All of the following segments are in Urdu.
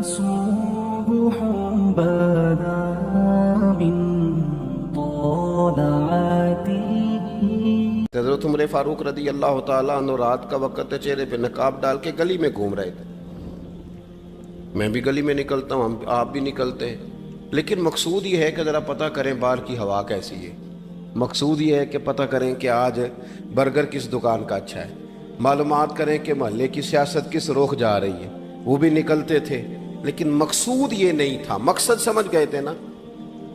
صبح بدا من طلعته۔ حضرت عمر فاروق رضی اللہ تعالیٰ عنہ رات کا وقت ہے، چہرے پہ نقاب ڈال کے گلی میں گھوم رہے تھے۔ میں بھی گلی میں نکلتا ہوں، آپ بھی نکلتے ہیں، لیکن مقصود یہ ہے کہ ذرا پتہ کریں باہر کی ہوا کیسی ہے۔ مقصود یہ ہے کہ پتہ کریں کہ آج برگر کس دکان کا اچھا ہے، معلومات کریں کہ محلے کی سیاست کس رخ جا رہی ہے۔ وہ بھی نکلتے تھے، لیکن مقصود یہ نہیں تھا، مقصد سمجھ گئے تھے نا،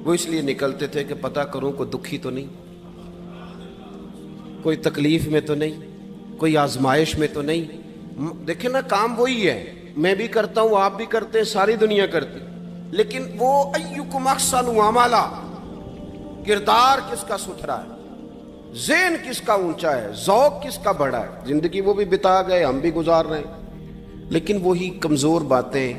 وہ اس لیے نکلتے تھے کہ پتہ کروں کوئی دکھی تو نہیں، کوئی تکلیف میں تو نہیں، کوئی آزمائش میں تو نہیں۔ دیکھیں نا، کام وہی ہے، میں بھی کرتا ہوں، آپ بھی کرتے ہیں، ساری دنیا کرتی، لیکن وہ ایکم احسن عملا، کردار کس کا ستھرا ہے، ذہن کس کا اونچا ہے، ذوق کس کا بڑا ہے۔ زندگی وہ بھی بتا گئے، ہم بھی گزار رہے ہیں، لیکن وہی کمزور باتیں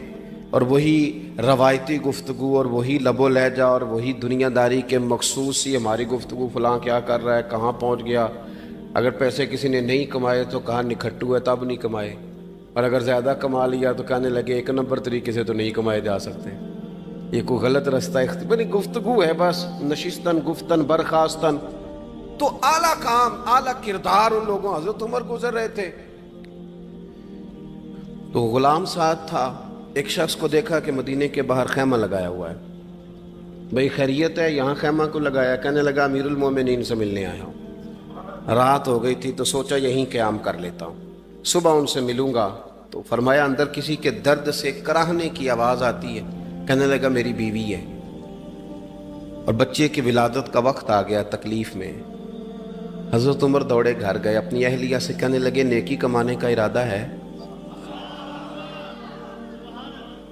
اور وہی روایتی گفتگو اور وہی لب و لہجہ اور وہی دنیا داری کے مخصوص سی ہماری گفتگو، فلاں کیا کر رہا ہے، کہاں پہنچ گیا۔ اگر پیسے کسی نے نہیں کمائے تو کہاں نکھٹو ہے تب نہیں کمائے، اور اگر زیادہ کما لیا تو کہنے لگے ایک نمبر طریقے سے تو نہیں کمائے جا سکتے، یہ کوئی غلط رستہ اختیار گفتگو ہے بس، نشستن گفتن برخاستن۔ تو اعلیٰ کام، اعلیٰ کردار ان لوگوں، حضرت عمر گزر رہے تھے تو غلام ساتھ تھا، ایک شخص کو دیکھا کہ مدینے کے باہر خیمہ لگایا ہوا ہے۔ بھئی خیریت ہے، یہاں خیمہ کو لگایا؟ کہنے لگا امیر المومنین سے ملنے آیا ہوں، رات ہو گئی تھی تو سوچا یہیں قیام کر لیتا ہوں، صبح ان سے ملوں گا۔ تو فرمایا اندر کسی کے درد سے کراہنے کی آواز آتی ہے، کہنے لگا میری بیوی ہے اور بچے کی ولادت کا وقت آ گیا، تکلیف میں۔ حضرت عمر دوڑے گھر گئے، اپنی اہلیہ سے کہنے لگے نیکی کمانے کا ارادہ ہے؟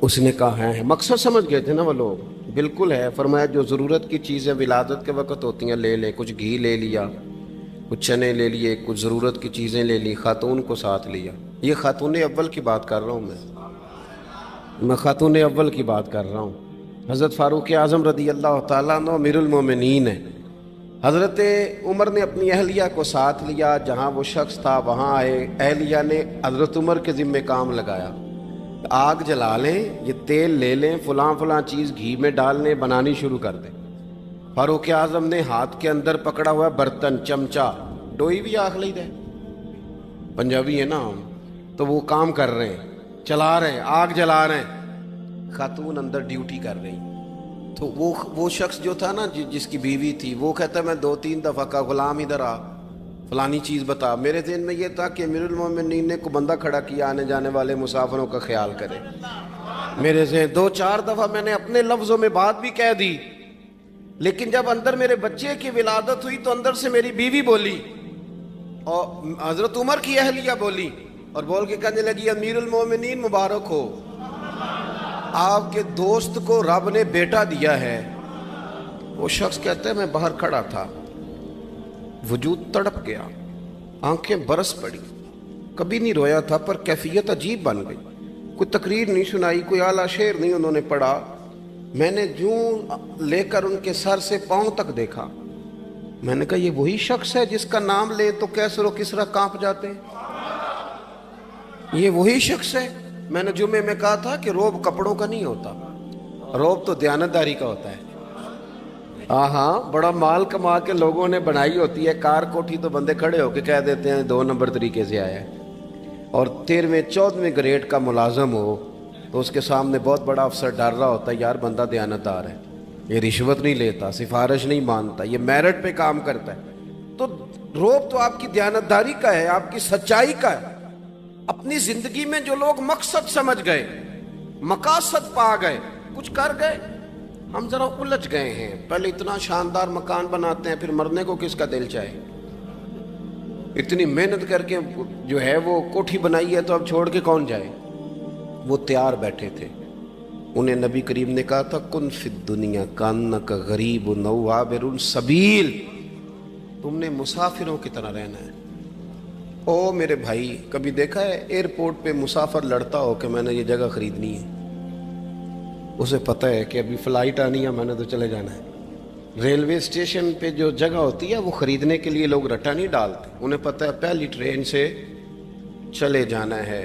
اس نے کہا ہے۔ مقصد سمجھ گئے تھے نا وہ لوگ، بالکل ہے۔ فرمایا جو ضرورت کی چیزیں ولادت کے وقت ہوتی ہیں لے لیں، کچھ گھی لے لیا، کچھ چنے لے لیے، کچھ ضرورت کی چیزیں لے لی، خاتون کو ساتھ لیا۔ یہ خاتون اول کی بات کر رہا ہوں میں خاتون اول کی بات کر رہا ہوں۔ حضرت فاروق اعظم رضی اللہ تعالیٰ عنہ امیر المومنین ہیں۔ حضرت عمر نے اپنی اہلیہ کو ساتھ لیا، جہاں وہ شخص تھا وہاں آئے، اہلیہ نے حضرت عمر کے ذمہ کام لگایا، آگ جلا لیں، یہ تیل لے لیں، فلاں فلاں چیز گھی میں ڈال لیں، بنانی شروع کر دیں۔ فاروق اعظم نے ہاتھ کے اندر پکڑا ہوا برتن، چمچہ، ڈوئی بھی آخ لی دے، پنجابی ہے نا ہم، تو وہ کام کر رہے ہیں، چلا رہے ہیں، آگ جلا رہے ہیں، خاتون اندر ڈیوٹی کر رہی۔ تو وہ شخص جو تھا نا جس کی بیوی تھی، وہ کہتا ہے میں 2-3 دفعہ کا غلام ادھر آ، فلانی چیز بتا۔ میرے ذہن میں یہ تھا کہ امیر المومنین نے کو بندہ کھڑا کیا آنے جانے والے مسافروں کا خیال کرے۔ میرے ذہن 2-4 دفعہ میں نے اپنے لفظوں میں بات بھی کہہ دی، لیکن جب اندر میرے بچے کی ولادت ہوئی تو اندر سے میری بیوی بولی اور حضرت عمر کی اہلیہ بولی، اور بول کے کہنے لگی امیر المومنین مبارک ہو، آپ کے دوست کو رب نے بیٹا دیا ہے۔ وہ شخص کہتا ہے میں باہر کھڑا تھا، وجود تڑپ گیا، آنکھیں برس پڑی، کبھی نہیں رویا تھا پر کیفیت عجیب بن گئی، کوئی تقریر نہیں سنائی، کوئی اعلیٰ شعر نہیں انہوں نے پڑھا، میں نے جوں لے کر ان کے سر سے پاؤں تک دیکھا، میں نے کہا یہ وہی شخص ہے جس کا نام لے تو کیسر و کسرا کانپ جاتے ہیں، یہ وہی شخص ہے۔ میں نے جمعے میں کہا تھا کہ روب کپڑوں کا نہیں ہوتا، روب تو دیانتداری کا ہوتا ہے۔ ہاں، بڑا مال کما کے لوگوں نے بنائی ہوتی ہے کار کوٹھی، تو بندے کھڑے ہو کے کہہ دیتے ہیں 2 نمبر طریقے سے آیا ہے، اور 13ویں-14ویں گریڈ کا ملازم ہو تو اس کے سامنے بہت بڑا افسر ڈر رہا ہوتا ہے، یار بندہ دیانتدار ہے، یہ رشوت نہیں لیتا، سفارش نہیں مانتا، یہ میرٹ پہ کام کرتا ہے۔ تو روب تو آپ کی دیانتداری کا ہے، آپ کی سچائی کا ہے۔ اپنی زندگی میں جو لوگ مقصد سمجھ گئے، مقاصد پا گئے، کچھ کر گئے، ہم ذرا الجھ گئے ہیں۔ پہلے اتنا شاندار مکان بناتے ہیں، پھر مرنے کو کس کا دل چاہے، اتنی محنت کر کے جو ہے وہ کوٹھی بنائی ہے تو اب چھوڑ کے کون جائے۔ وہ تیار بیٹھے تھے، انہیں نبی کریم نے کہا تھا کن فی الدنیا کانک غریب نو عابر السبیل، تم نے مسافروں کی طرح رہنا ہے۔ او میرے بھائی، کبھی دیکھا ہے ایئرپورٹ پہ مسافر لڑتا ہو کہ میں نے یہ جگہ خریدنی ہے؟ اسے پتہ ہے کہ ابھی فلائٹ آنی ہے، میں نے تو چلے جانا ہے۔ ریلوے اسٹیشن پہ جو جگہ ہوتی ہے وہ خریدنے کے لیے لوگ رٹا نہیں ڈالتے، انہیں پتہ ہے پہلی ٹرین سے چلے جانا ہے،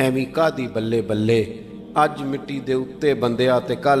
ਐਵੇਂ ਕਾਦੀ ਬੱਲੇ ਬੱਲੇ, ਅੱਜ ਮਿੱਟੀ ਦੇ ਉੱਤੇ ਬੰਦਿਆ ਤੇ ਕੱਲ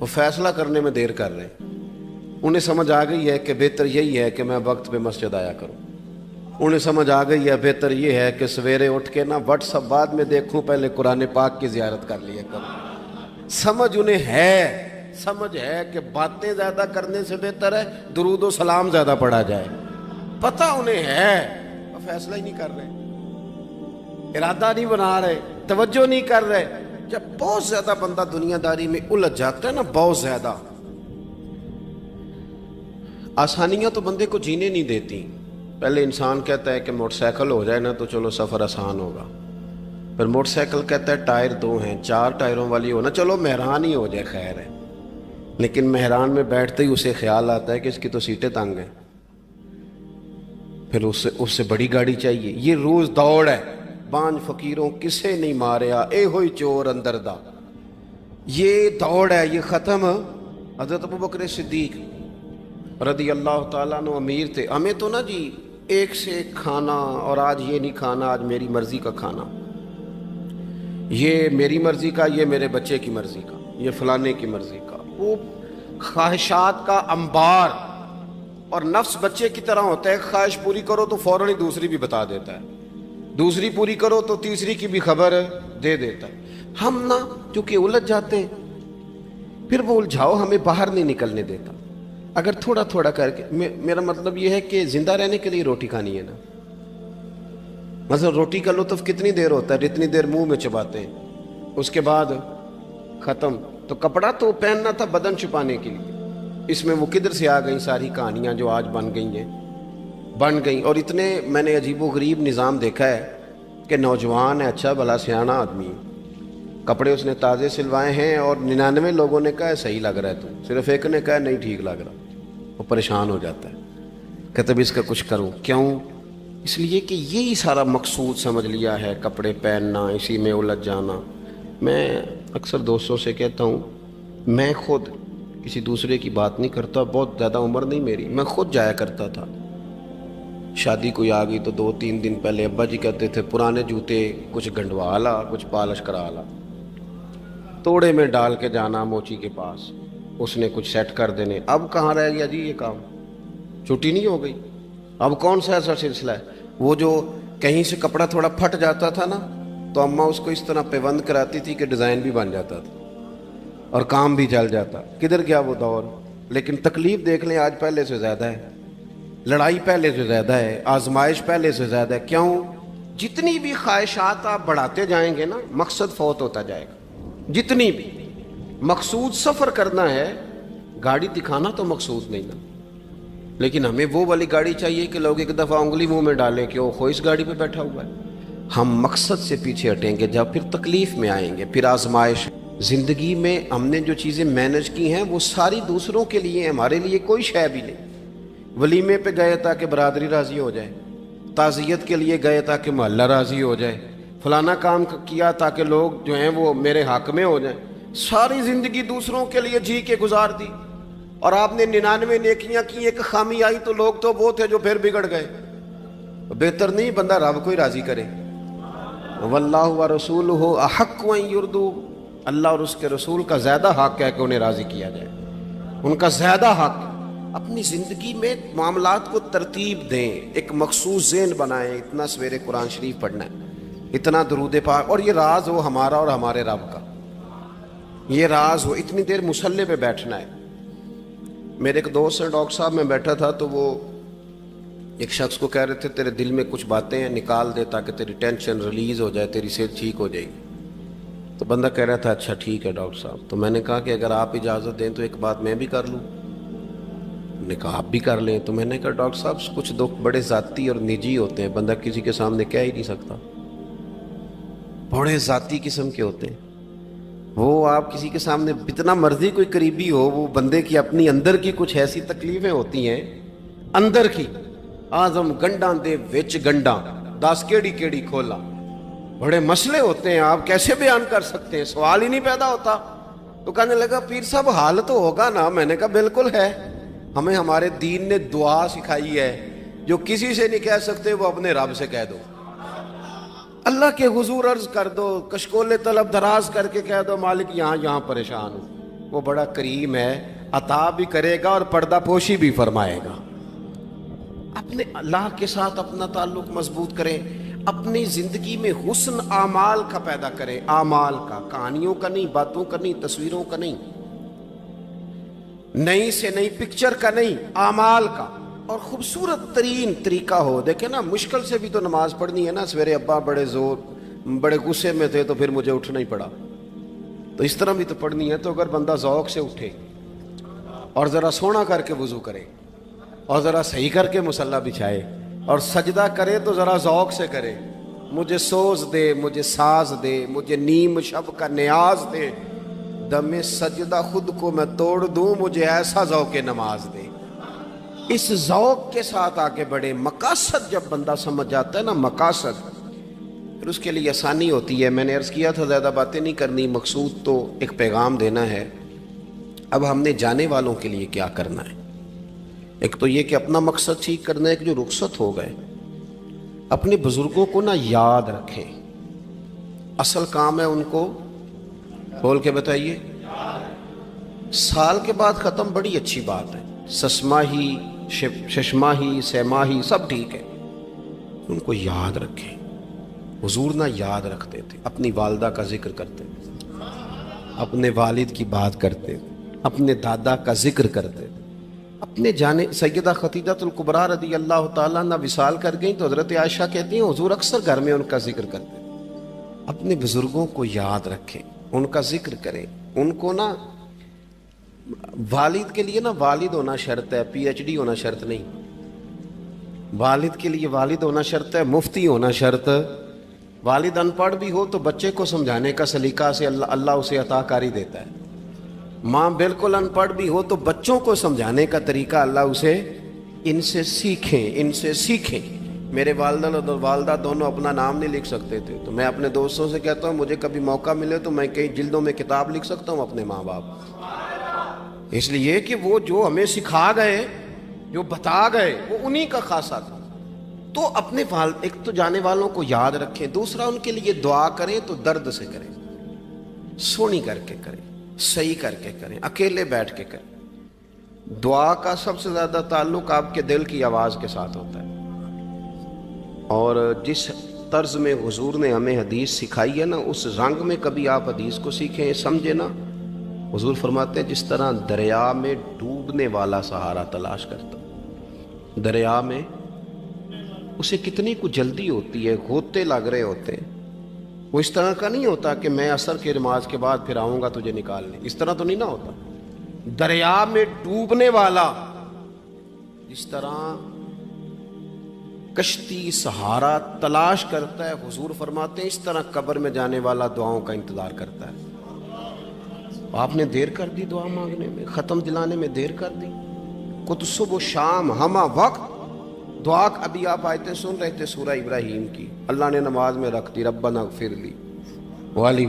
وہ فیصلہ کرنے میں دیر کر رہے ہیں۔ انہیں سمجھ آ گئی ہے کہ بہتر یہی ہے کہ میں وقت پہ مسجد آیا کروں، انہیں سمجھ آ گئی ہے بہتر یہ ہے کہ سویرے اٹھ کے نا واٹس ایپ بعد میں دیکھوں، پہلے قرآن پاک کی زیارت کر لیا کروں۔ سمجھ انہیں ہے، سمجھ ہے کہ باتیں زیادہ کرنے سے بہتر ہے درود و سلام زیادہ پڑھا جائے، پتہ انہیں ہے، وہ فیصلہ ہی نہیں کر رہے، ارادہ نہیں بنا رہے، توجہ نہیں کر رہے۔ جب بہت زیادہ بندہ دنیا داری میں الجھ جاتا ہے نا، بہت زیادہ، آسانیاں تو بندے کو جینے نہیں دیتی۔ پہلے انسان کہتا ہے کہ موٹر سائیکل ہو جائے نا تو چلو سفر آسان ہوگا، پھر موٹر سائیکل کہتا ہے ٹائر 2 ہیں، 4 ٹائروں والی ہونا، چلو مہران ہی ہو جائے خیر ہے، لیکن مہران میں بیٹھتے ہی اسے خیال آتا ہے کہ اس کی تو سیٹیں تنگ ہیں، پھر اس سے بڑی گاڑی چاہیے۔ یہ روز دوڑ ہے، بانج فقیروں کسے نہیں ماریا، اے ہوئی چور اندر دا، یہ دوڑ ہے، یہ ختم۔ حضرت ابوبکر صدیق رضی اللہ تعالیٰ عنہ امیر تھے، ہمیں تو نا جی ایک سے ایک کھانا، اور آج یہ نہیں کھانا، آج میری مرضی کا کھانا، یہ میری مرضی کا، یہ میرے بچے کی مرضی کا، یہ فلانے کی مرضی کا، وہ خواہشات کا انبار۔ اور نفس بچے کی طرح ہوتا ہے، خواہش پوری کرو تو فوراً ہی دوسری بھی بتا دیتا ہے، دوسری پوری کرو تو تیسری کی بھی خبر دے دیتا ہے۔ ہم نا کیونکہ الجھ جاتے ہیں، پھر وہ الجھاؤ ہمیں باہر نہیں نکلنے دیتا۔ اگر تھوڑا تھوڑا کر کے، میرا مطلب یہ ہے کہ زندہ رہنے کے لیے روٹی کھانی ہے نا، مثلا روٹی کا لطف کتنی دیر ہوتا ہے، جتنی دیر منہ میں چباتے ہیں، اس کے بعد ختم۔ تو کپڑا تو پہننا تھا بدن چھپانے کے لیے، اس میں وہ کدھر سے آ گئی ساری کہانیاں جو آج بن گئیں۔ اور اتنے میں نے عجیب و غریب نظام دیکھا ہے کہ نوجوان ہے، اچھا بھلا سیانا آدمی، کپڑے اس نے تازے سلوائے ہیں، اور 99 لوگوں نے کہا ہے صحیح لگ رہا ہے، تو صرف ایک نے کہا ہے نہیں ٹھیک لگ رہا، وہ پریشان ہو جاتا ہے، کہتا ہے اس کا کچھ کروں۔ کیوں؟ اس لیے کہ یہی سارا مقصود سمجھ لیا ہے، کپڑے پہننا، اسی میں الجھ جانا۔ میں اکثر دوستوں سے کہتا ہوں، میں خود کسی دوسرے کی بات نہیں کرتا، بہت زیادہ عمر نہیں میری، میں خود جایا کرتا تھا، شادی کوئی آ گئی تو 2-3 دن پہلے ابا جی کہتے تھے پرانے جوتے کچھ گنڈوا لا، کچھ پالش کرا لا، توڑے میں ڈال کے جانا موچی کے پاس، اس نے کچھ سیٹ کر دینے۔ اب کہاں رہ گیا جی یہ کام، چھٹی نہیں ہو گئی، اب کون سا ایسا سلسلہ ہے؟ وہ جو کہیں سے کپڑا تھوڑا پھٹ جاتا تھا نا، تو اماں اس کو اس طرح پیوند کراتی تھی کہ ڈیزائن بھی بن جاتا تھا اور کام بھی چل جاتا۔ کدھر گیا وہ دور؟ لیکن تکلیف دیکھ لیں آج پہلے سے زیادہ ہے، لڑائی پہلے سے زیادہ ہے، آزمائش پہلے سے زیادہ ہے۔ کیوں؟ جتنی بھی خواہشات آپ بڑھاتے جائیں گے نا، مقصد فوت ہوتا جائے گا۔ جتنی بھی مقصود سفر کرنا ہے، گاڑی دکھانا تو مقصود نہیں نا، لیکن ہمیں وہ والی گاڑی چاہیے کہ لوگ ایک دفعہ انگلی منہ میں ڈالیں کہ وہ اس گاڑی پہ بیٹھا ہوا ہے۔ ہم مقصد سے پیچھے ہٹیں گے جب پھر تکلیف میں آئیں گے، پھر آزمائش۔ زندگی میں ہم نے جو چیزیں مینج کی ہیں وہ ساری دوسروں کے لیے، ہمارے لیے کوئی شے بھی نہیں۔ ولیمے پہ گئے تاکہ برادری راضی ہو جائے، تعزیت کے لیے گئے تاکہ محلہ راضی ہو جائے، فلانا کام کیا تاکہ لوگ جو ہیں وہ میرے حق میں ہو جائیں۔ ساری زندگی دوسروں کے لیے جی کے گزار دی، اور آپ نے 99 نیکیاں کی، ایک خامی آئی تو لوگ تو وہ تھے جو پھر بگڑ گئے۔ بہتر نہیں بندہ رب کو ہی راضی کرے۔ واللہ ورسولہ احق ان یرضوا، اللہ اور اس کے رسول کا زیادہ حق ہے کہ انہیں راضی کیا جائے، ان کا زیادہ حق۔ اپنی زندگی میں معاملات کو ترتیب دیں، ایک مخصوص ذہن بنائیں، اتنا سویرے قرآن شریف پڑھنا ہے، اتنا درود پاک، اور یہ راز ہو ہمارا اور ہمارے رب کا، یہ راز ہو، اتنی دیر مصلی پہ بیٹھنا ہے۔ میرے ایک دوست ہیں ڈاکٹر صاحب، میں بیٹھا تھا تو وہ ایک شخص کو کہہ رہے تھے تیرے دل میں کچھ باتیں ہیں، نکال دے تاکہ تیری ٹینشن ریلیز ہو جائے، تیری صحت ٹھیک ہو جائے گی۔ تو بندہ کہہ رہا تھا اچھا ٹھیک ہے ڈاکٹر صاحب۔ تو میں نے کہا کہ اگر آپ اجازت دیں تو ایک بات میں بھی کر لوں؟ نے کہا آپ بھی کر لیں۔ تو میں نے کہا ڈاکٹر صاحب کچھ دکھ بڑے ذاتی اور نجی ہوتے ہیں، بندہ کسی کے سامنے کہہ ہی نہیں سکتا، بڑے ذاتی قسم کے ہوتے ہیں وہ، آپ کسی کے سامنے جتنا مرضی کوئی قریبی ہو، وہ بندے کی اپنی اندر کی کچھ ایسی تکلیفیں ہوتی ہیں اندر کی، آزم گنڈاں دے وچ گنڈاں 10 کیڑی کھولا، بڑے مسئلے ہوتے ہیں، آپ کیسے بیان کر سکتے ہیں، سوال ہی نہیں پیدا ہوتا۔ تو کہنے لگا پیر صاحب حال تو ہوگا نا؟ میں نے کہا بالکل ہے، ہمیں ہمارے دین نے دعا سکھائی ہے، جو کسی سے نہیں کہہ سکتے وہ اپنے رب سے کہہ دو۔ اللہ کے حضور عرض کر دو، کشکول طلب دراز کر کے کہہ دو مالک یہاں پریشان ہوں، وہ بڑا کریم ہے، عطا بھی کرے گا اور پردہ پوشی بھی فرمائے گا۔ اپنے اللہ کے ساتھ اپنا تعلق مضبوط کریں، اپنی زندگی میں حسن اعمال کا پیدا کریں، اعمال کا، کہانیوں کا نہیں، باتوں کا نہیں، تصویروں کا نہیں، نئی سے نئی پکچر کا نہیں، اعمال کا، اور خوبصورت ترین طریقہ ہو۔ دیکھیں نا، مشکل سے بھی تو نماز پڑھنی ہے نا، سویرے ابا بڑے غصے میں تھے تو پھر مجھے اٹھنا ہی پڑا، تو اس طرح بھی تو پڑھنی ہے۔ تو اگر بندہ ذوق سے اٹھے اور ذرا سونا کر کے وضو کرے اور ذرا صحیح کر کے مصلی بچھائے اور سجدہ کرے تو ذرا ذوق سے کرے، مجھے سوز دے، مجھے ساز دے، مجھے نیم شب کا نیاز دے، دم سجدہ خود کو میں توڑ دوں، مجھے ایسا ذوق نماز دے۔ اس ذوق کے ساتھ آگے بڑھے۔ مقاصد جب بندہ سمجھ جاتا ہے نا، مقاصد، پھر اس کے لیے آسانی ہوتی ہے۔ میں نے عرض کیا تھا زیادہ باتیں نہیں کرنی، مقصود تو ایک پیغام دینا ہے۔ اب ہم نے جانے والوں کے لیے کیا کرنا ہے؟ ایک تو یہ کہ اپنا مقصد ٹھیک کرنا ہے کہ جو رخصت ہو گئے اپنے بزرگوں کو نا یاد رکھیں، اصل کام ہے ان کو بول کے بتائیے۔ سال کے بعد ختم، بڑی اچھی بات ہے، سسماہی ششماہی سیماہی سب ٹھیک ہے، ان کو یاد رکھیں۔ حضور نہ یاد رکھتے تھے، اپنی والدہ کا ذکر کرتے تھے، اپنے والد کی بات کرتے تھے، اپنے دادا کا ذکر کرتے تھے، اپنے جانے سیدہ خدیجہ الکبریٰ رضی اللہ تعالیٰ عنہ وصال کر گئیں تو حضرت عائشہ کہتی ہیں حضور اکثر گھر میں ان کا ذکر کرتے تھے۔ اپنے بزرگوں کو یاد رکھیں، ان کا ذکر کریں، ان کو نا، والد کے لیے نا والد ہونا شرط ہے، پی ایچ ڈی ہونا شرط نہیں۔ والد کے لیے والد ہونا شرط ہے، مفتی ہونا شرط۔ والد ان پڑھ بھی ہو تو بچے کو سمجھانے کا سلیقہ سے اللہ اسے عطا کاری دیتا ہے۔ ماں بالکل ان پڑھ بھی ہو تو بچوں کو سمجھانے کا طریقہ اللہ اسے، ان سے سیکھیں۔ میرے والدہ اور والدہ دونوں اپنا نام نہیں لکھ سکتے تھے، تو میں اپنے دوستوں سے کہتا ہوں مجھے کبھی موقع ملے تو میں کئی جلدوں میں کتاب لکھ سکتا ہوں اپنے ماں باپ، اس لیے کہ وہ جو ہمیں سکھا گئے، جو بتا گئے، وہ انہی کا خاصہ تھا۔ تو اپنے ایک تو جانے والوں کو یاد رکھیں، دوسرا ان کے لیے دعا کریں تو درد سے کریں، سونی کر کے کریں، صحیح کر کے کریں، اکیلے بیٹھ کے کریں۔ دعا کا سب سے زیادہ تعلق آپ کے دل کی آواز کے ساتھ ہوتا ہے، اور جس طرز میں حضور نے ہمیں حدیث سکھائی ہے نا، اس رنگ میں کبھی آپ حدیث کو سیکھیں، سمجھیں نا۔ حضور فرماتے ہیں جس طرح دریا میں ڈوبنے والا سہارا تلاش کرتا، دریا میں اسے کتنی کو جلدی ہوتی ہے، غوطے لگ رہے ہوتے ہیں، وہ اس طرح کا نہیں ہوتا کہ میں عصر کی نماز کے بعد پھر آؤں گا تجھے نکالنے، اس طرح تو نہیں نہ ہوتا۔ دریا میں ڈوبنے والا جس طرح کشتی سہارا تلاش کرتا ہے، حضور فرماتے ہیں اس طرح قبر میں جانے والا دعاؤں کا انتظار کرتا ہے۔ آپ نے دیر کر دی دعا مانگنے میں، ختم دلانے میں دیر کر دی، کت صبح و شام ہمہ وقت دعا۔ ابھی آپ آیتیں سن رہے تھے سورہ ابراہیم کی، اللہ نے نماز میں رکھ دی، ربنا اغفر لی ولی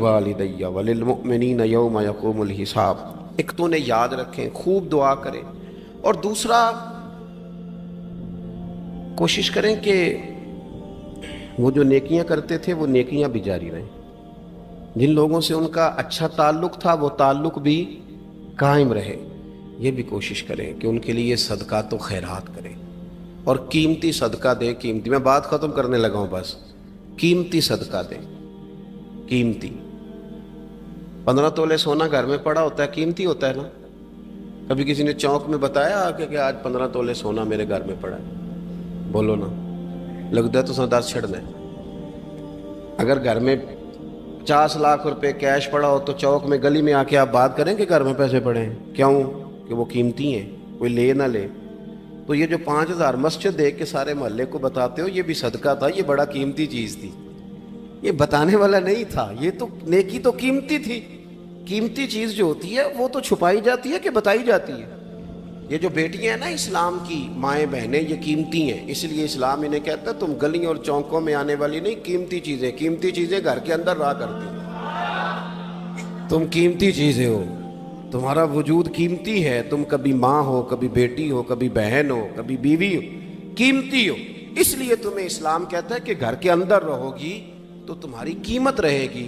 وللمؤمنین یوم یقوم الحساب۔ ایک تو نے یاد رکھیں، خوب دعا کریں، اور دوسرا کوشش کریں کہ وہ جو نیکیاں کرتے تھے وہ نیکیاں بھی جاری رہیں، جن لوگوں سے ان کا اچھا تعلق تھا وہ تعلق بھی قائم رہے۔ یہ بھی کوشش کریں کہ ان کے لیے صدقات و خیرات کریں، اور قیمتی صدقہ دیں۔ قیمتی، میں بات ختم کرنے لگا ہوں، بس قیمتی صدقہ دیں، قیمتی۔ 15 تولے سونا گھر میں پڑا ہوتا ہے، قیمتی ہوتا ہے نا۔ کبھی کسی نے چوک میں بتایا کہ آج 15 تولے سونا میرے گھر میں پڑا ہے؟ بولو نا، لگتا ہے تو سن 10 چھڑنا ہے۔ اگر گھر میں 50 لاکھ روپے کیش پڑا ہو تو چوک میں گلی میں آ کے آپ بات کریں کہ گھر میں پیسے پڑے ہیں، کیوں؟ کہ وہ قیمتی ہیں، کوئی لے نہ لے۔ تو یہ جو 5000 مسجد دیکھ کے سارے محلے کو بتاتے ہو، یہ بھی صدقہ تھا، یہ بڑا قیمتی چیز تھی، یہ بتانے والا نہیں تھا، یہ تو نیکی تو قیمتی تھی۔ قیمتی چیز جو ہوتی ہے وہ تو چھپائی جاتی ہے کہ بتائی جاتی ہے۔ یہ جو بیٹیاں ہیں نا اسلام کی، مائیں بہنیں، یہ قیمتی ہیں، اس لیے اسلام انہیں کہتا ہے تم گلیوں اور چوکوں میں آنے والی نہیں، قیمتی چیزیں گھر کے اندر رہا کرتی ہیں۔ تم قیمتی چیزیں ہو، تمہارا وجود قیمتی ہے، تم کبھی ماں ہو، کبھی بیٹی ہو، کبھی بہن ہو، کبھی بیوی ہو، قیمتی ہو، اس لیے تمہیں اسلام کہتا ہے کہ گھر کے اندر رہو گی تو تمہاری قیمت رہے گی.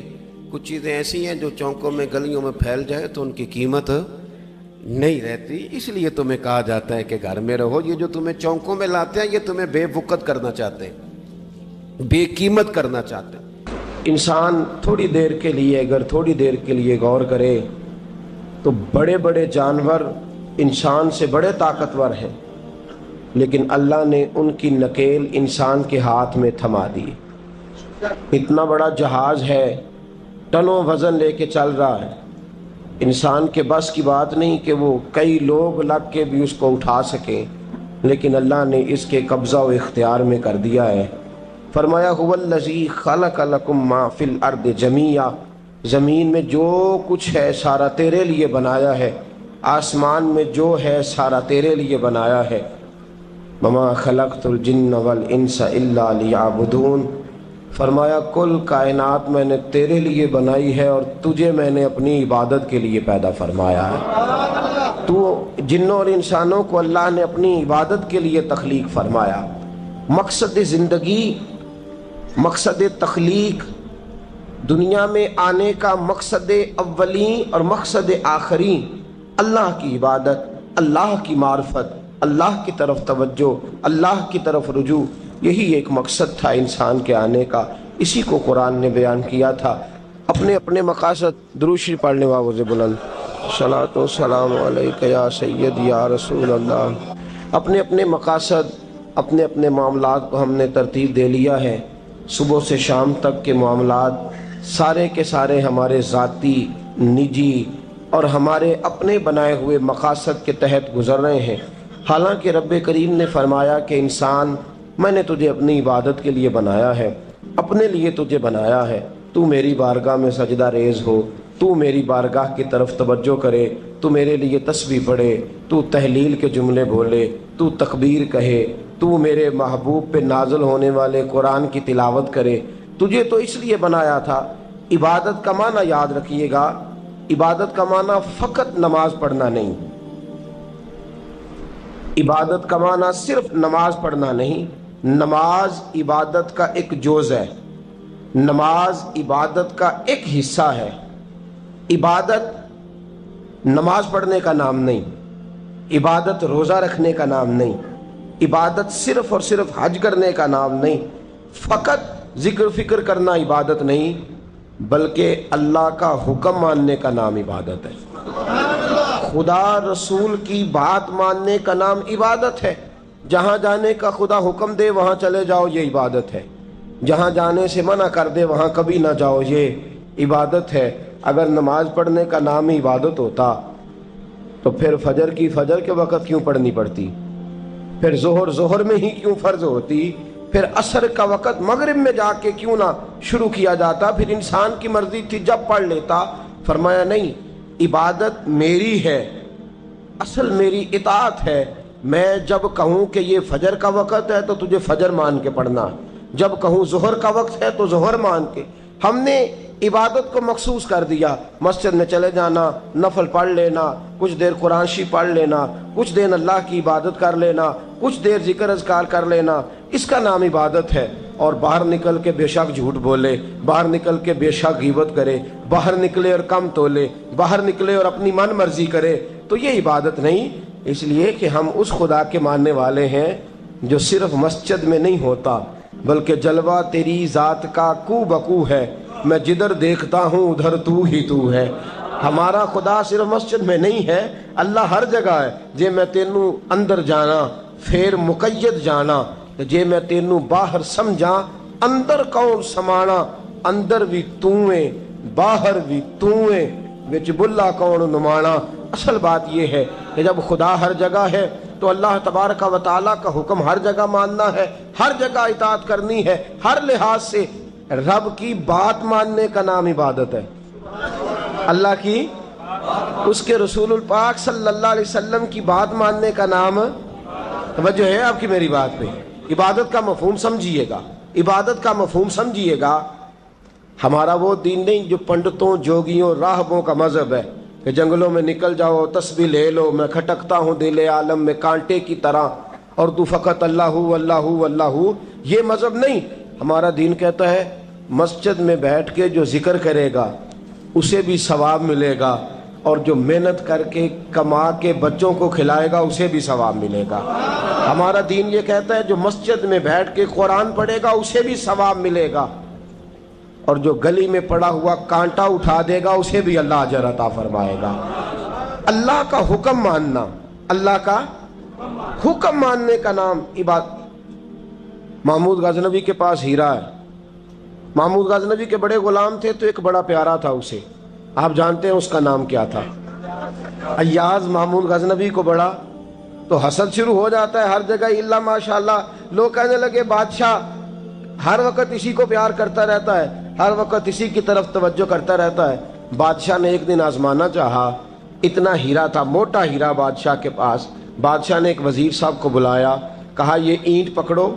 کچھ چیزیں ایسی ہیں جو چوکوں میں گلیوں میں پھیل جائے تو ان کی قیمت نہیں رہتی. اس لیے تمہیں کہا جاتا ہے کہ گھر میں رہو. یہ جو تمہیں چوکوں میں لاتے ہیں یہ تمہیں بے وقت کرنا چاہتے ہیں, بے قیمت کرنا چاہتے ہیں. انسان تھوڑی دیر کے لیے اگر تھوڑی دیر کے لیے غور کرے تو بڑے بڑے جانور انسان سے بڑے طاقتور ہیں, لیکن اللہ نے ان کی نکیل انسان کے ہاتھ میں تھما دی. اتنا بڑا جہاز ہے, ٹنوں وزن لے کے چل رہا ہے, انسان کے بس کی بات نہیں کہ وہ کئی لوگ لگ کے بھی اس کو اٹھا سکیں, لیکن اللہ نے اس کے قبضہ و اختیار میں کر دیا ہے. فرمایا هو الذی خلق لکم ما فی الارض جمیعا, زمین میں جو کچھ ہے سارا تیرے لیے بنایا ہے, آسمان میں جو ہے سارا تیرے لیے بنایا ہے. وما خلقت الجن والانس الا لیعبدون, فرمایا کل کائنات میں نے تیرے لیے بنائی ہے اور تجھے میں نے اپنی عبادت کے لیے پیدا فرمایا ہے. تو جنوں اور انسانوں کو اللہ نے اپنی عبادت کے لیے تخلیق فرمایا. مقصد زندگی, مقصد تخلیق, دنیا میں آنے کا مقصد اولین اور مقصد آخری اللہ کی عبادت, اللہ کی معرفت, اللہ کی طرف توجہ, اللہ کی طرف رجوع. یہی ایک مقصد تھا انسان کے آنے کا. اسی کو قرآن نے بیان کیا تھا. اپنے اپنے مقاصد. درود شریف پڑھنے والے بلند صلاۃ و سلام علیک یا سید یا رسول اللہ. اپنے اپنے مقاصد, اپنے اپنے معاملات کو ہم نے ترتیب دے لیا ہے. صبح سے شام تک کے معاملات سارے کے سارے ہمارے ذاتی, نجی اور ہمارے اپنے بنائے ہوئے مقاصد کے تحت گزر رہے ہیں. حالانکہ رب کریم نے فرمایا کہ انسان میں نے تجھے اپنی عبادت کے لیے بنایا ہے, اپنے لیے تجھے بنایا ہے. تو میری بارگاہ میں سجدہ ریز ہو, تو میری بارگاہ کی طرف توجہ کرے, تو میرے لیے تسبیح پڑھے, تو تحلیل کے جملے بولے, تو تکبیر کہے, تو میرے محبوب پہ نازل ہونے والے قرآن کی تلاوت کرے. تجھے تو اس لیے بنایا تھا. عبادت کا معنی یاد رکھیے گا, عبادت کا معنی فقط نماز پڑھنا نہیں, عبادت کا معنی صرف نماز پڑھنا نہیں. نماز عبادت کا ایک جز ہے, نماز عبادت کا ایک حصہ ہے. عبادت نماز پڑھنے کا نام نہیں, عبادت روزہ رکھنے کا نام نہیں, عبادت صرف اور صرف حج کرنے کا نام نہیں, فقط ذکر فکر کرنا عبادت نہیں, بلکہ اللہ کا حکم ماننے کا نام عبادت ہے. خدا رسول کی بات ماننے کا نام عبادت ہے. جہاں جانے کا خدا حکم دے وہاں چلے جاؤ, یہ عبادت ہے. جہاں جانے سے منع کر دے وہاں کبھی نہ جاؤ, یہ عبادت ہے. اگر نماز پڑھنے کا نام ہی عبادت ہوتا تو پھر فجر کی فجر کے وقت کیوں پڑھنی پڑتی, پھر ظہر میں ہی کیوں فرض ہوتی, پھر عصر کا وقت مغرب میں جا کے کیوں نہ شروع کیا جاتا, پھر انسان کی مرضی تھی جب پڑھ لیتا. فرمایا نہیں, عبادت میری ہے, اصل میری اطاعت ہے. میں جب کہوں کہ یہ فجر کا وقت ہے تو تجھے فجر مان کے پڑھنا, جب کہوں ظہر کا وقت ہے تو ظہر مان کے. ہم نے عبادت کو مخصوص کر دیا. مسجد میں چلے جانا, نفل پڑھ لینا, کچھ دیر قرآن شریف پڑھ لینا, کچھ دیر اللہ کی عبادت کر لینا, کچھ دیر ذکر اذکار کر لینا, اس کا نام عبادت ہے. اور باہر نکل کے بے شک جھوٹ بولے, باہر نکل کے بے شک غیبت کرے, باہر نکلے اور کم تولے, باہر نکلے اور اپنی من مرضی کرے, تو یہ عبادت نہیں. اس لیے کہ ہم اس خدا کے ماننے والے ہیں جو صرف مسجد میں نہیں ہوتا بلکہ جلوہ تیری ذات کا کو بکو ہے. میں جدھر دیکھتا ہوں ادھر تو ہی تو ہے. ہمارا خدا صرف مسجد میں نہیں ہے, اللہ ہر جگہ ہے. جے میں تینوں اندر جانا پھر مقید جانا, جے میں تینوں باہر سمجھا اندر کون سمانا. اندر بھی تویں باہر بھی تویں وچ بلا کون نمانا. اصل بات یہ ہے کہ جب خدا ہر جگہ ہے تو اللہ تبارک و تعالیٰ کا حکم ہر جگہ ماننا ہے, ہر جگہ اطاعت کرنی ہے, ہر لحاظ سے. رب کی بات ماننے کا نام عبادت ہے. اللہ کی, اس کے رسول الپاک صلی اللہ علیہ وسلم کی بات ماننے کا نام, توجہ ہے آپ کی میری بات پہ, عبادت کا مفہوم سمجھیے گا, عبادت کا مفہوم سمجھیے گا. ہمارا وہ دین نہیں جو پنڈتوں جوگیوں راہبوں کا مذہب ہے کہ جنگلوں میں نکل جاؤ تسبیح لے لو, میں کھٹکتا ہوں دل عالم میں کانٹے کی طرح اور تو فقط اللہ اللہ اللہ. یہ مذہب نہیں. ہمارا دین کہتا ہے مسجد میں بیٹھ کے جو ذکر کرے گا اسے بھی ثواب ملے گا، اور جو محنت کر کے کما کے بچوں کو کھلائے گا اسے بھی ثواب ملے گا۔ ہمارا دین یہ کہتا ہے جو مسجد میں بیٹھ کے قرآن پڑھے گا اسے بھی ثواب ملے گا، اور جو گلی میں پڑا ہوا کانٹا اٹھا دے گا اسے بھی اللہ اجر عطا فرمائے گا۔ اللہ کا حکم ماننا، اللہ کا حکم ماننے کا نام عبادت۔ محمود غزنوی کے پاس ہیرا ہے، محمود غزنوی کے بڑے غلام تھے تو ایک بڑا پیارا تھا اسے، آپ جانتے ہیں اس کا نام کیا تھا؟ ایاز محمود غزنوی کو بڑا تو حسد شروع ہو جاتا ہے ہر جگہ، الا ماشاءاللہ لوگ کہنے لگے بادشاہ ہر وقت اسی کو پیار کرتا رہتا ہے، ہر وقت اسی کی طرف توجہ کرتا رہتا ہے۔ بادشاہ نے ایک دن آزمانا چاہا، اتنا ہیرا تھا، موٹا ہیرا بادشاہ کے پاس۔ بادشاہ نے ایک وزیر صاحب کو بلایا، کہا یہ اینٹ پکڑو،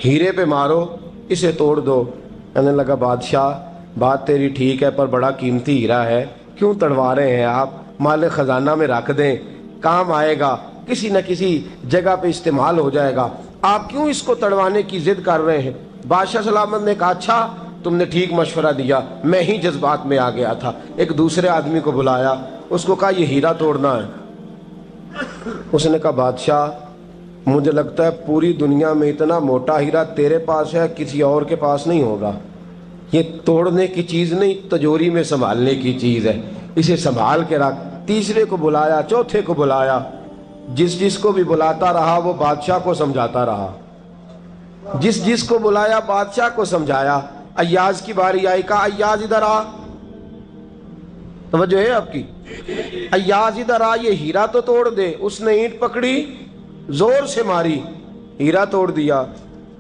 ہیرے پہ مارو، اسے توڑ دو۔ کہنے لگا بادشاہ بات تیری ٹھیک ہے پر بڑا قیمتی ہیرا ہے، کیوں تڑوا رہے ہیں آپ؟ مال خزانہ میں رکھ دیں، کام آئے گا، کسی نہ کسی جگہ پہ استعمال ہو جائے گا، آپ کیوں اس کو تڑوانے کی ضد کر رہے ہیں؟ بادشاہ سلامت نے کہا اچھا تم نے ٹھیک مشورہ دیا، میں ہی جذبات میں آ گیا تھا۔ ایک دوسرے آدمی کو بلایا، اس کو کہا یہ ہیرا توڑنا ہے۔ اس نے کہا بادشاہ مجھے لگتا ہے پوری دنیا میں اتنا موٹا ہیرا تیرے پاس ہے، کسی اور کے پاس نہیں ہوگا، یہ توڑنے کی چیز نہیں تجوری میں سنبھالنے کی چیز ہے، اسے سنبھال کے رکھ۔ تیسرے کو بلایا، چوتھے کو بلایا، جس کو بھی بلاتا رہا وہ بادشاہ کو سمجھاتا رہا، جس کو بلایا بادشاہ کو سمجھایا۔ ایاز کی باری آئی، کہا ایاز ادھر آ، توجہ ہے آپ کی؟ ایاز ادھر آ، یہ ہیرا تو توڑ دے۔ اس نے اینٹ پکڑی، زور سے ماری، ہیرا توڑ دیا۔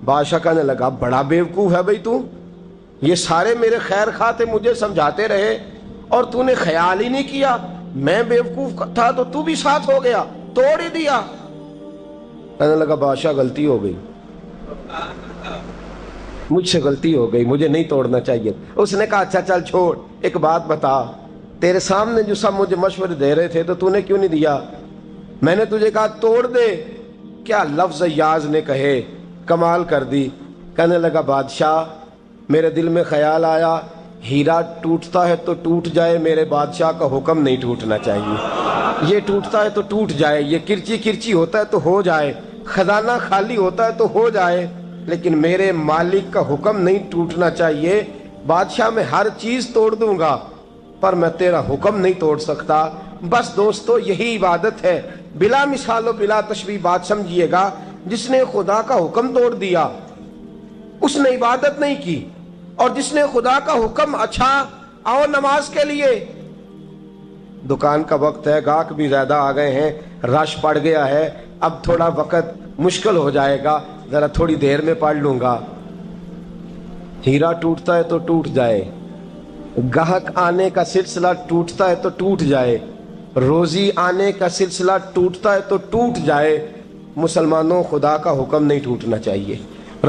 بادشاہ کہنے لگا بڑا بیوقوف ہے بھئی تو، یہ سارے میرے خیر خواہ تھے، مجھے سمجھاتے رہے اور تو نے خیال ہی نہیں کیا، میں بیوقوف تھا تو تو بھی ساتھ ہو گیا، توڑ ہی دیا۔ کہنے لگا بادشاہ غلطی ہو گئی، مجھ سے غلطی ہو گئی، مجھے نہیں توڑنا چاہیے۔ اس نے کہا اچھا چل چھوڑ، ایک بات بتا، تیرے سامنے جو سب مجھے مشورے دے رہے تھے تو نے کیوں نہیں دیا؟ میں نے تجھے کہا توڑ دے، کیا لفظ ایاز نے کہے، کمال کر دی۔ کہنے لگا بادشاہ میرے دل میں خیال آیا ہیرا ٹوٹتا ہے تو ٹوٹ جائے، میرے بادشاہ کا حکم نہیں ٹوٹنا چاہیے، یہ ٹوٹتا ہے تو ٹوٹ جائے، یہ کرچی کرچی ہوتا ہے تو ہو جائے، خزانہ خالی ہوتا ہے تو ہو جائے، لیکن میرے مالک کا حکم نہیں ٹوٹنا چاہیے۔ بادشاہ میں ہر چیز توڑ دوں گا پر میں تیرا حکم نہیں توڑ سکتا۔ بس دوستو یہی عبادت ہے، بلا مثال و بلا تشبیہ بات سمجھیے گا۔ جس نے خدا کا حکم توڑ دیا اس نے عبادت نہیں کی، اور جس نے خدا کا حکم اچھا آؤ نماز کے لیے، دکان کا وقت ہے، گاہک بھی زیادہ آ گئے ہیں، رش پڑ گیا ہے، اب تھوڑا وقت مشکل ہو جائے گا، ذرا تھوڑی دیر میں پڑھ لوں گا۔ ہیرا ٹوٹتا ہے تو ٹوٹ جائے، گاہک آنے کا سلسلہ ٹوٹتا ہے تو ٹوٹ جائے، روزی آنے کا سلسلہ ٹوٹتا ہے تو ٹوٹ جائے، مسلمانوں خدا کا حکم نہیں ٹوٹنا چاہیے،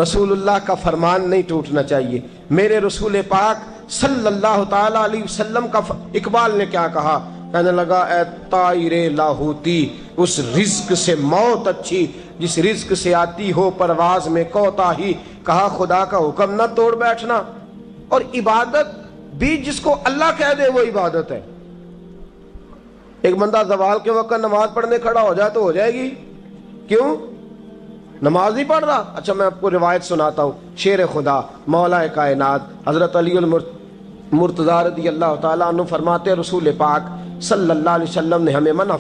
رسول اللہ کا فرمان نہیں ٹوٹنا چاہیے۔ میرے رسول پاک صلی اللہ تعالی علیہ وسلم کا اقبال نے کیا کہا؟ کہنے لگا اے طائر لاہوتی، اس رزق سے موت اچھی جس رزق سے آتی ہو پرواز میں کوتاہی۔ کہا خدا کا حکم نہ توڑ بیٹھنا، اور عبادت بھی جس کو اللہ کہہ دے وہ عبادت ہے۔ ایک بندہ زوال کے وقت نماز پڑھنے کھڑا ہو جائے تو ہو جائے گی، کیوں؟ نماز نہیں پڑھ رہا؟ اچھا میں آپ کو روایت سناتا ہوں، شیر خدا مولا کائنات حضرت علی المرتضی رضی اللہ تعالیٰ عنہ فرماتے رسول پاک صلی اللہ علیہ وسلم نے ہمیں منع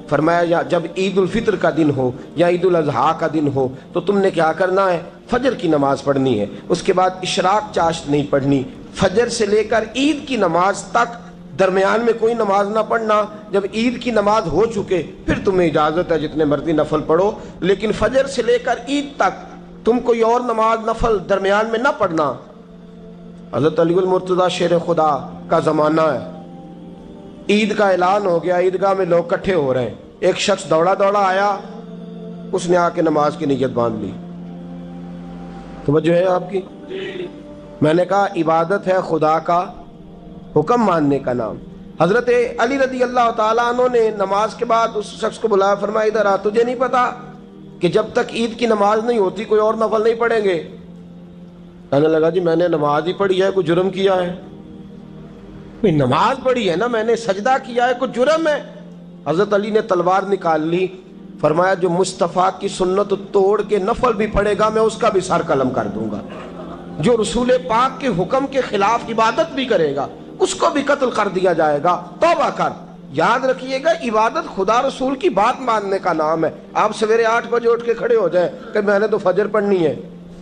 فرمایا جب عید الفطر کا دن ہو یا عید الاضحیٰ کا دن ہو تو تم نے کیا کرنا ہے؟ فجر کی نماز پڑھنی ہے، اس کے بعد اشراق چاشت نہیں پڑھنی، فجر سے لے کر عید کی نماز تک درمیان میں کوئی نماز نہ پڑھنا۔ جب عید کی نماز ہو چکے پھر تمہیں اجازت ہے جتنے مرضی نفل پڑھو، لیکن فجر سے لے کر عید تک تم کوئی اور نماز نفل درمیان میں نہ پڑھنا۔ حضرت علی المرتضی شیر خدا کا زمانہ ہے، عید کا اعلان ہو گیا، عیدگاہ میں لوگ کٹھے ہو رہے ہیں، ایک شخص دوڑا آیا، اس نے آ کے نماز کی نیت باندھ لی۔ توجہ ہے آپ کی؟ میں نے کہا عبادت ہے خدا کا حکم ماننے کا نام۔ حضرت علی رضی اللہ تعالیٰ عنہ نے نماز کے بعد اس شخص کو بلایا، فرمایا ادھر آ، تجھے نہیں پتا کہ جب تک عید کی نماز نہیں ہوتی کوئی اور نفل نہیں پڑھیں گے؟ کہنے لگا جی میں نے نماز ہی پڑھی ہے، کوئی جرم کیا ہے؟ نماز پڑھی ہے نا، میں نے سجدہ کیا ہے، کوئی جرم ہے؟ حضرت علی نے تلوار نکال لی، فرمایا جو مصطفیٰ کی سنت توڑ کے نفل بھی پڑے گا میں اس کا بھی سر قلم کر دوں گا، جو رسول پاک کے حکم کے خلاف عبادت بھی کرے گا اس کو بھی قتل کر دیا جائے گا۔ توبہ کر۔ یاد رکھیے گا، عبادت خدا رسول کی بات ماننے کا نام ہے۔ آپ سویرے 8 بجے اٹھ کے کھڑے ہو جائیں کہ میں نے تو فجر پڑھنی ہے،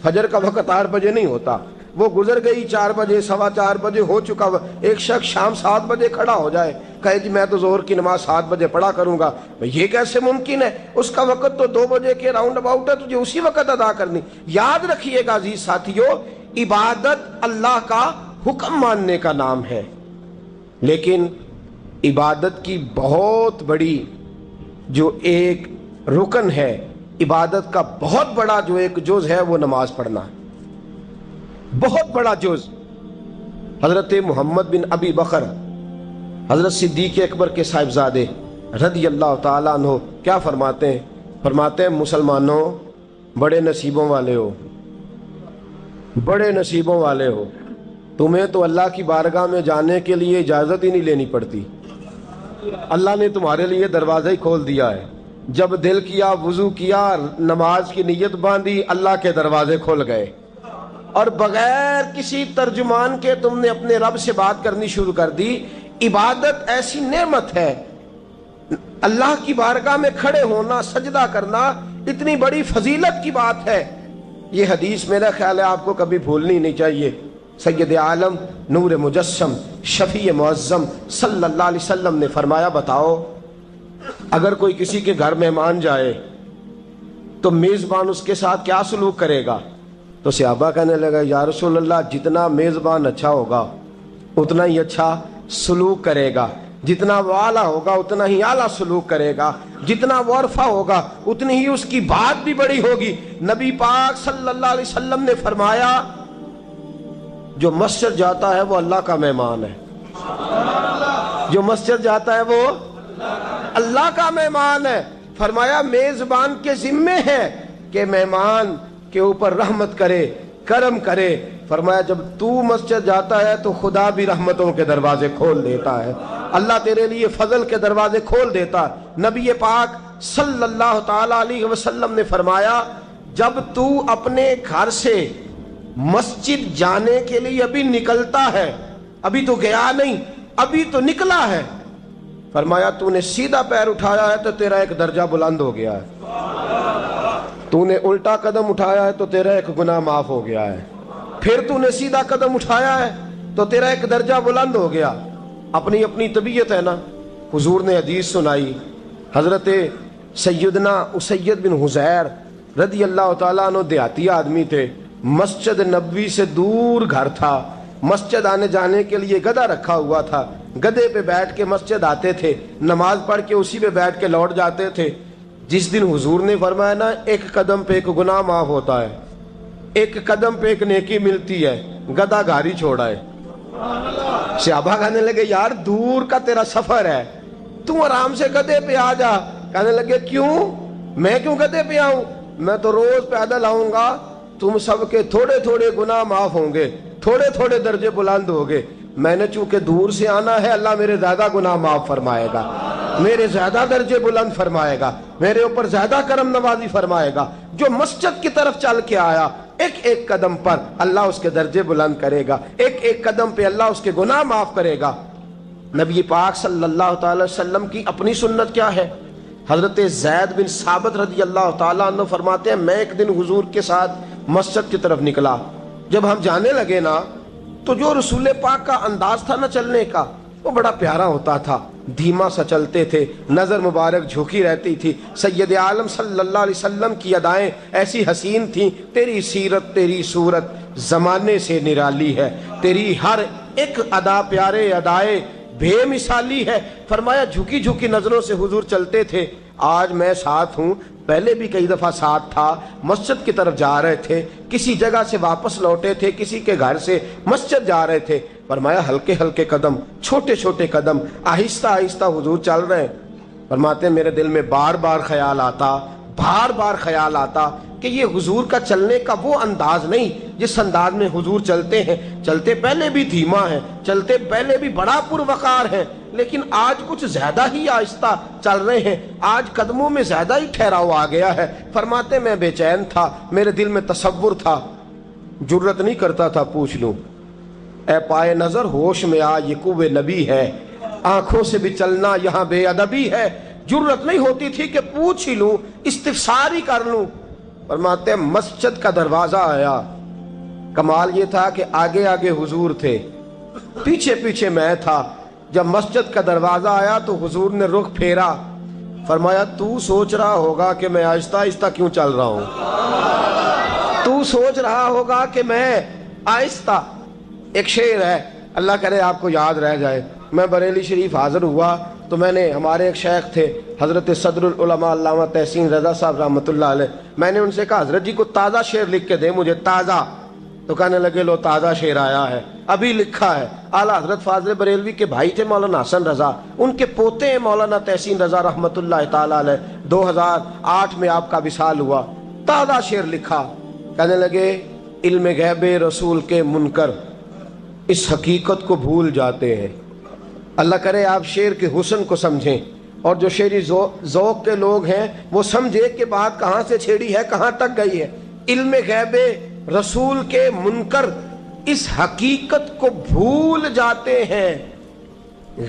فجر کا وقت 8 بجے نہیں ہوتا، وہ گزر گئی 4 بجے، 4:15 بجے ہو چکا۔ ایک شخص شام 7 بجے کھڑا ہو جائے، کہے جی میں تو ظہر کی نماز 7 بجے پڑھا کروں گا، یہ کیسے ممکن ہے؟ اس کا وقت تو 2 بجے کے راؤنڈ اباؤٹ ہے، تجھے اسی وقت ادا کرنی۔ یاد رکھیے گا عزیز ساتھیو، عبادت اللہ کا حکم ماننے کا نام ہے، لیکن عبادت کی بہت بڑی جو ایک رکن ہے، عبادت کا بہت بڑا جو ایک جز ہے وہ نماز پڑھنا ہے، بہت بڑا جز۔ حضرت محمد بن ابی بکر حضرت صدیق اکبر کے صاحبزادے رضی اللہ تعالیٰ عنہ کیا فرماتے ہیں؟ فرماتے ہیں مسلمانوں بڑے نصیبوں والے ہو، بڑے نصیبوں والے ہو، تمہیں تو اللہ کی بارگاہ میں جانے کے لیے اجازت ہی نہیں لینی پڑتی، اللہ نے تمہارے لیے دروازہ ہی کھول دیا ہے۔ جب دل کیا، وضو کیا، نماز کی نیت باندھی، اللہ کے دروازے کھل گئے، اور بغیر کسی ترجمان کے تم نے اپنے رب سے بات کرنی شروع کر دی۔ عبادت ایسی نعمت ہے، اللہ کی بارگاہ میں کھڑے ہونا، سجدہ کرنا اتنی بڑی فضیلت کی بات ہے۔ یہ حدیث میرا خیال ہے آپ کو کبھی بھولنی نہیں چاہیے۔ سید عالم نور مجسم شفیع معظم صلی اللہ علیہ وسلم نے فرمایا، بتاؤ اگر کوئی کسی کے گھر مہمان جائے تو میزبان اس کے ساتھ کیا سلوک کرے گا؟ تو صحابہ کہنے لگا یا رسول اللہ جتنا میزبان اچھا ہوگا اتنا ہی اچھا سلوک کرے گا، جتنا وہ اعلیٰ ہوگا اتنا ہی اعلیٰ سلوک کرے گا، جتنا وہ عرفہ ہوگا اتنی ہی اس کی بات بھی بڑی ہوگی۔ نبی پاک صلی اللہ علیہ وسلم نے فرمایا جو مسجد جاتا ہے وہ اللہ کا مہمان ہے، جو مسجد جاتا ہے وہ اللہ کا مہمان ہے۔ فرمایا میزبان کے ذمے ہے کہ مہمان کے اوپر رحمت کرے، کرم کرے۔ فرمایا جب تو مسجد جاتا ہے تو خدا بھی رحمتوں کے دروازے کھول دیتا ہے، اللہ تیرے لیے فضل کے دروازے کھول دیتا ہے۔ نبی پاک صلی اللہ تعالی علیہ وسلم نے فرمایا جب تو اپنے گھر سے مسجد جانے کے لیے ابھی نکلتا ہے، ابھی تو گیا نہیں، ابھی تو نکلا ہے، فرمایا تو نے سیدھا پیر اٹھایا ہے تو تیرا ایک درجہ بلند ہو گیا ہے، تو نے الٹا قدم اٹھایا ہے تو تیرا ایک گناہ معاف ہو گیا ہے، پھر تو نے سیدھا قدم اٹھایا ہے تو تیرا ایک درجہ بلند ہو گیا۔ اپنی اپنی طبیعت ہے نا۔ حضور نے حدیث سنائی، حضرت سیدنا اسید بن حضیر رضی اللہ تعالیٰ عنہ دیہاتی آدمی تھے، مسجد نبوی سے دور گھر تھا، مسجد آنے جانے کے لیے گدھا رکھا ہوا تھا، گدھے پہ بیٹھ کے مسجد آتے تھے، نماز پڑھ کے اسی پہ بیٹھ کے لوٹ جاتے تھے۔ جس دن حضور نے فرمایا نا ایک قدم پہ ایک گناہ معاف ہوتا ہے، ایک قدم پہ ایک نیکی ملتی ہے، گدھا گھاری چھوڑا ہے۔ صحابہ کہنے لگے یار دور کا تیرا سفر ہے، تم آرام سے گدھے پہ آ جا۔ کہنے لگے کیوں؟ میں کیوں گدھے پہ آؤں؟ میں تو روز پیدل آؤں گا، تم سب کے تھوڑے تھوڑے گناہ معاف ہوں گے، تھوڑے تھوڑے درجے بلند ہوں گے، میں نے چونکہ دور سے آنا ہے اللہ میرے زیادہ گناہ معاف فرمائے گا، میرے زیادہ درجے بلند فرمائے گا، میرے اوپر زیادہ کرم نوازی فرمائے گا۔ جو مسجد کی طرف چل کے آیا ایک ایک قدم پر اللہ اس کے درجے بلند کرے گا، ایک ایک قدم پہ اللہ اس کے گناہ معاف کرے گا۔ نبی پاک صلی اللہ تعالی وسلم کی اپنی سنت کیا ہے؟ حضرت زید بن ثابت رضی اللہ تعالیٰ عنہ فرماتے ہیں میں ایک دن حضور کے ساتھ مسجد کی طرف نکلا، جب ہم جانے لگے نا تو جو رسول پاک کا انداز تھا نا چلنے کا وہ بڑا پیارا ہوتا تھا، دھیما سا چلتے تھے، نظر مبارک جھکی رہتی تھی۔ سید عالم صلی اللہ علیہ وسلم کی ادائیں ایسی حسین تھیں، تیری سیرت تیری صورت زمانے سے نرالی ہے، تیری ہر ایک ادا پیارے ادائے بے مثالی ہے۔ فرمایا جھکی جھکی نظروں سے حضور چلتے تھے۔ آج میں ساتھ ہوں، پہلے بھی کئی دفعہ ساتھ تھا، مسجد کی طرف جا رہے تھے، کسی جگہ سے واپس لوٹے تھے، کسی کے گھر سے مسجد جا رہے تھے۔ فرمایا ہلکے ہلکے قدم، چھوٹے چھوٹے قدم، آہستہ آہستہ حضور چل رہے ہیں۔ فرماتے ہیں میرے دل میں بار بار خیال آتا، کہ یہ حضور کا چلنے کا وہ انداز نہیں جس انداز میں حضور چلتے ہیں. چلتے پہلے بھی دھیما ہے، چلتے پہلے بھی بڑا پروقار ہے، لیکن آج کچھ زیادہ ہی آہستہ چل رہے ہیں، آج قدموں میں زیادہ ہی ٹھہراؤ آ گیا ہے. فرماتے میں بے چین تھا، میرے دل میں تصور تھا، جرت نہیں کرتا تھا پوچھ لوں اے پائے نظر ہوش میں آ یہ کوہ نبی ہے، آنکھوں سے بھی چلنا یہاں بے ادبی ہے. جرت نہیں ہوتی تھی کہ پوچھ ہی لوں، استفسار ہی کر لوں. فرماتے ہیں مسجد کا دروازہ آیا. کمال یہ تھا کہ آگے آگے حضور تھے، پیچھے پیچھے میں تھا. جب مسجد کا دروازہ آیا تو حضور نے رخ پھیرا، فرمایا تو سوچ رہا ہوگا کہ میں آہستہ آہستہ کیوں چل رہا ہوں، تو سوچ رہا ہوگا کہ میں آہستہ. ایک شعر ہے، اللہ کرے آپ کو یاد رہ جائے. میں بریلی شریف حاضر ہوا تو میں نے، ہمارے ایک شیخ تھے حضرت صدر العلماء علامہ تحسین رضا صاحب رحمۃ اللہ علیہ، میں نے ان سے کہا حضرت جی کو تازہ شعر لکھ کے دے مجھے، تازہ. تو کہنے لگے لو تازہ شعر آیا ہے، ابھی لکھا ہے. اعلیٰ حضرت فاضل بریلوی کے بھائی تھے مولانا حسن رضا، ان کے پوتے ہیں مولانا تحسین رضا رحمۃ اللہ تعالیٰ علیہ. 2008 میں آپ کا وصال ہوا. تازہ شعر لکھا. کہنے لگے علم غیب رسول کے منکر اس حقیقت کو بھول جاتے ہیں. اللہ کرے آپ شعر کے حسن کو سمجھیں، اور جو شعری ذوق کے لوگ ہیں وہ سمجھے کہ بات کہاں سے چھیڑی ہے، کہاں تک گئی ہے. علم غیب رسول کے منکر اس حقیقت کو بھول جاتے ہیں.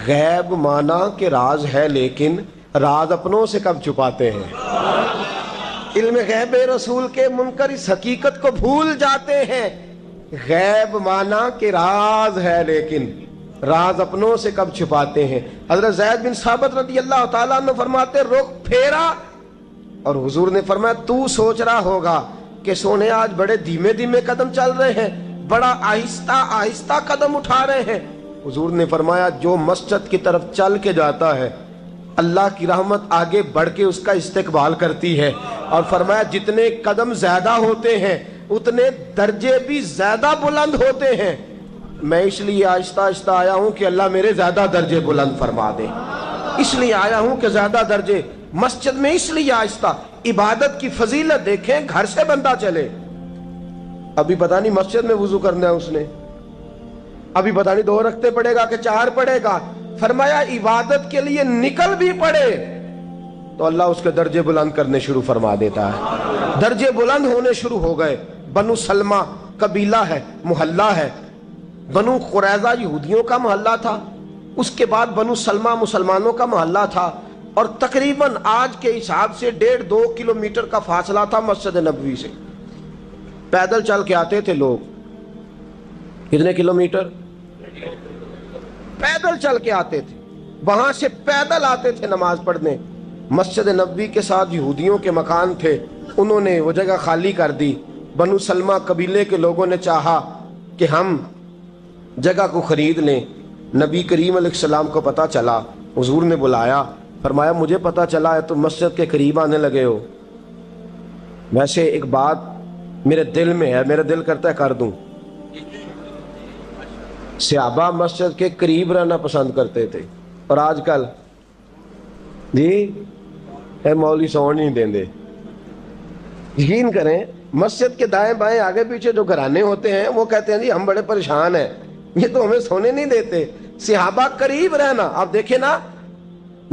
غیب مانا کہ راز ہے لیکن راز اپنوں سے کب چھپاتے ہیں. علم غیب رسول کے منکر اس حقیقت کو بھول جاتے ہیں. غیب مانا کہ راز ہے لیکن راز اپنوں سے کب چھپاتے ہیں. حضرت زید بن ثابت رضی اللہ تعالیٰ عنہ فرماتے رخ پھیرا اور حضور نے فرمایا تو سوچ رہا ہوگا کہ سونے آج بڑے دھیمے دھیمے قدم چل رہے ہیں، بڑا آہستہ آہستہ قدم اٹھا رہے ہیں. حضور نے فرمایا جو مسجد کی طرف چل کے جاتا ہے اللہ کی رحمت آگے بڑھ کے اس کا استقبال کرتی ہے. اور فرمایا جتنے قدم زیادہ ہوتے ہیں اتنے درجے بھی زیادہ بلند ہوتے ہیں. میں اس لیے آہستہ آہستہ آیا ہوں کہ اللہ میرے زیادہ درجے بلند فرما دے. اس لیے آیا ہوں کہ زیادہ درجے. مسجد میں اس لیے آہستہ. عبادت کی فضیلت دیکھیں، گھر سے بندہ چلے، ابھی پتہ نہیں مسجد میں وضو کرنا ہے اس نے، ابھی پتہ نہیں 2 رکعتیں پڑھے گا کہ 4 پڑھے گا. فرمایا عبادت کے لیے نکل بھی پڑے تو اللہ اس کے درجے بلند کرنے شروع فرما دیتا ہے. درجے بلند ہونے شروع ہو گئے. بنو سلمہ قبیلہ ہے، محلہ ہے. بنو قریظہ یہودیوں کا محلہ تھا، اس کے بعد بنو سلمہ مسلمانوں کا محلہ تھا، اور تقریباً آج کے حساب سے 1.5-2 کلومیٹر کا فاصلہ تھا مسجد نبوی سے. پیدل چل کے آتے تھے لوگ. کتنے کلومیٹر؟ پیدل چل کے آتے تھے، وہاں سے پیدل آتے تھے نماز پڑھنے. مسجد نبوی کے ساتھ یہودیوں کے مکان تھے، انہوں نے وہ جگہ خالی کر دی. بنو سلمہ قبیلے کے لوگوں نے چاہا کہ ہم جگہ کو خرید لیں. نبی کریم علیہ السلام کو پتہ چلا، حضور نے بلایا، فرمایا مجھے پتہ چلا ہے تم مسجد کے قریب آنے لگے ہو، ویسے ایک بات میرے دل میں ہے، میرا دل کرتا ہے کر دوں. صحابہ مسجد کے قریب رہنا پسند کرتے تھے، اور آج کل جی اے مولوی سون نہیں دیں دے. یقین کریں مسجد کے دائیں بائیں آگے پیچھے جو گھرانے ہوتے ہیں وہ کہتے ہیں جی ہم بڑے پریشان ہیں، یہ تو ہمیں سونے نہیں دیتے. صحابہ قریب رہنا. آپ دیکھیں نا،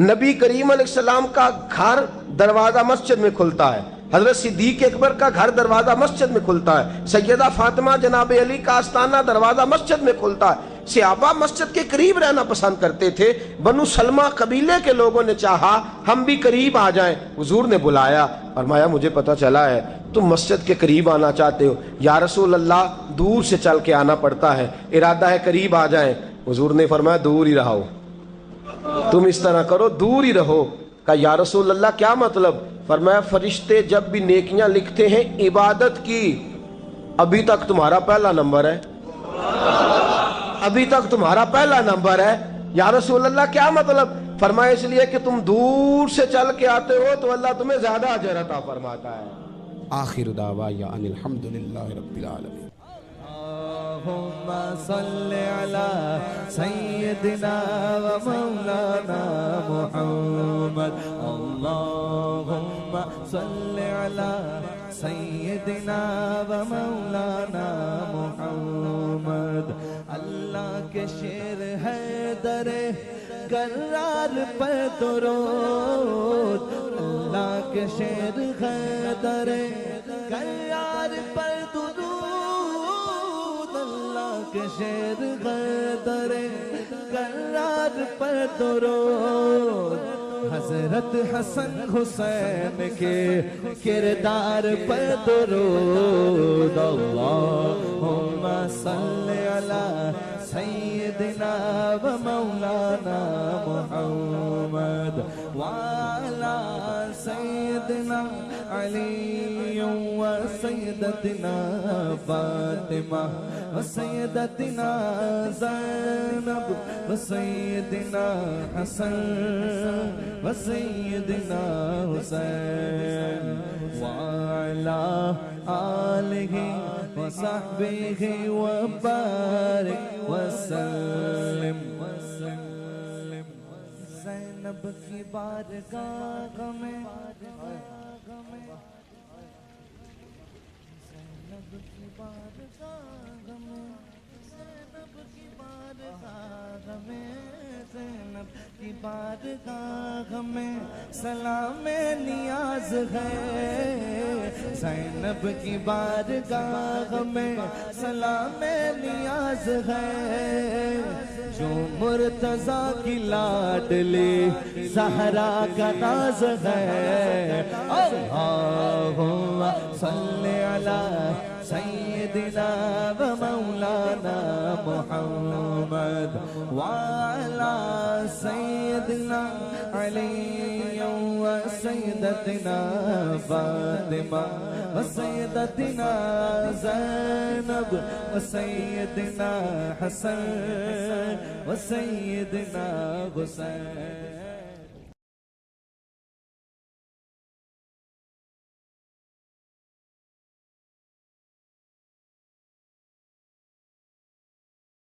نبی کریم علیہ السلام کا گھر دروازہ مسجد میں کھلتا ہے، حضرت صدیق اکبر کا گھر دروازہ مسجد میں کھلتا ہے، سیدہ فاطمہ جناب علی کا آستانہ دروازہ مسجد میں کھلتا ہے. صحابہ مسجد کے قریب رہنا پسند کرتے تھے. بنو سلمہ قبیلے کے لوگوں نے چاہا ہم بھی قریب آ جائیں. حضور نے بلایا، فرمایا مجھے پتہ چلا ہے تم مسجد کے قریب آنا چاہتے ہو. یا رسول اللہ دور سے چل کے آنا پڑتا ہے، ارادہ ہے قریب آ جائیں. حضور نے فرمایا دور ہی رہو، تم اس طرح کرو دور ہی رہو. کہا یا رسول اللہ کیا مطلب؟ فرمایا فرشتے جب بھی نیکیاں لکھتے ہیں عبادت کی، ابھی تک تمہارا پہلا نمبر ہے، ابھی تک تمہارا پہلا نمبر ہے. یا رسول اللہ کیا مطلب؟ فرمایا اس لیے کہ تم دور سے چل کے آتے ہو تو اللہ تمہیں زیادہ اجر عطا فرماتا ہے. آخر دعوانا ان الحمدللہ رب العالمین. اللهم صل على سيدنا ومولانا محمد. اللهم صل على سیدنا و مولانا محمد. اللہ کے شیر حیدر کرار پر درود. اللہ کے شیر حیدر کرار پر درود. اللہ کے شیر حیدر کرار پر درود. حضرت حسن حسین کے کردار پر درود. اللہم صل علی سیدنا و مولانا محمد وعلی سیدنا علی و سیدتنا فاطمہ و سیدتنا زینب و سیدنا حسن و سیدنا حسین وعلی آلہ و صحبہ و بارک وسلم. زینب کی بارگاہ میں زینب کی بارگاہ میں زینب کی بارگاہ میں زینب کی بارگاہ میں سلام نیاز ہے. زینب کی بارگاہ میں سلام نیاز ہے. جو مرتضیٰ کی لاڈلی زہرا کا ناز ہے. اللہم صل علی سیدنا و مولانا محمد وعلی سیدنا علی و سیدتنا فاطمہ و سیدتنا زینب و سیدنا حسن و سیدنا حسین.